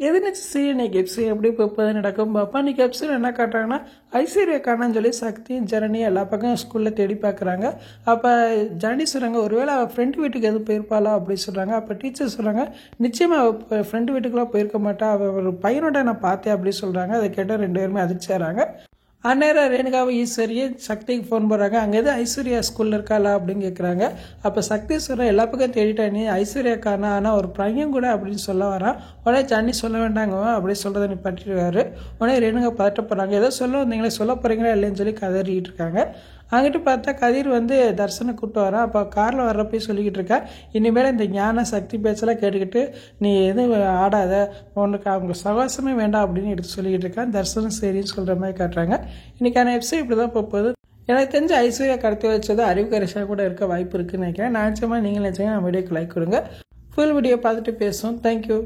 எதுனாச்சு சரி இன்னைக்கு எபிசோட் எப்படி போய் நடக்கும் பாப்பா. இன்னைக்கு எபிசோட் என்ன காட்டுறாங்கன்னா ஐஸ்வர்யா காணான்னு சொல்லி சக்தியும் ஜனனியும் எல்லா பக்கம் ஸ்கூலில் தேடி பார்க்குறாங்க. அப்போ ஜனனி சொல்கிறாங்க ஒருவேளை அவள் ஃப்ரெண்டு வீட்டுக்கு எதுவும் போயிருப்பாளா அப்படின்னு சொல்கிறாங்க. அப்போ டீச்சர் சொல்கிறாங்க நிச்சயமாக அவள் ஃப்ரெண்டு வீட்டுக்குலாம் போயிருக்க மாட்டா, அவள் ஒரு பையனோட நான் பார்த்தேன் அப்படின்னு சொல்கிறாங்க. அதை கேட்டால் ரெண்டு பேருமே அதிர்ச்சியாகிறாங்க. அந்நேரம் ரேணுகாவும் ஈஸ்வரியும் சக்திக்கு ஃபோன் பண்ணுறாங்க. அங்கே எதுவும் ஐஸ்வர்யா ஸ்கூலில் இருக்காளா அப்படின்னு கேட்குறாங்க. அப்போ சக்தி சொல்கிற எல்லா பக்கம் தேடிட்டா நீ ஐஸ்வர்யா காணா, ஆனால் ஒரு பையன் கூட அப்படின்னு சொல்ல வரான். உடனே ஜானி சொல்ல வேண்டாங்க அப்படின்னு சொல்கிறத நீ பற்றிடுவார். உடனே ரேணுகா பதட்டப்படுறாங்க. ஏதோ சொல்ல வந்தீங்களே, சொல்ல போகிறீங்களா இல்லைன்னு சொல்லி கதறிக்கிட்டு இருக்காங்க. அங்கிட்டு பார்த்தா கதிர் தர்சனை கூப்பிட்டு வரான். அப்போ காரில் வர்றப்பே சொல்லிக்கிட்டு இருக்கா, இனிமேல் இந்த ஞான சக்தி பேச்செல்லாம் கேட்டுக்கிட்டு நீ எதுவும் ஆடாத, உனக்கு அவங்க சவாசமே வேண்டாம் அப்படின்னு எடுத்து சொல்லிக்கிட்டு இருக்கான். தர்சனம் சரின்னு சொல்கிற மாதிரி காட்டுறாங்க. இன்றைக்கான எபிசோட் இப்படி தான் போகுது. எனக்கு தெரிஞ்ச ஐஸ்வர்யா கடத்தி வச்சது அறிவுக்கரிசாக கூட இருக்க வாய்ப்பு இருக்குன்னு நினைக்கிறேன். நான் நினச்சமா நீங்கள் நினச்சிங்க நம்ம வீடியோக்கு லைக் கொடுங்க. ஃபுல் வீடியோ பார்த்துட்டு பேசுவோம். தேங்க்யூ.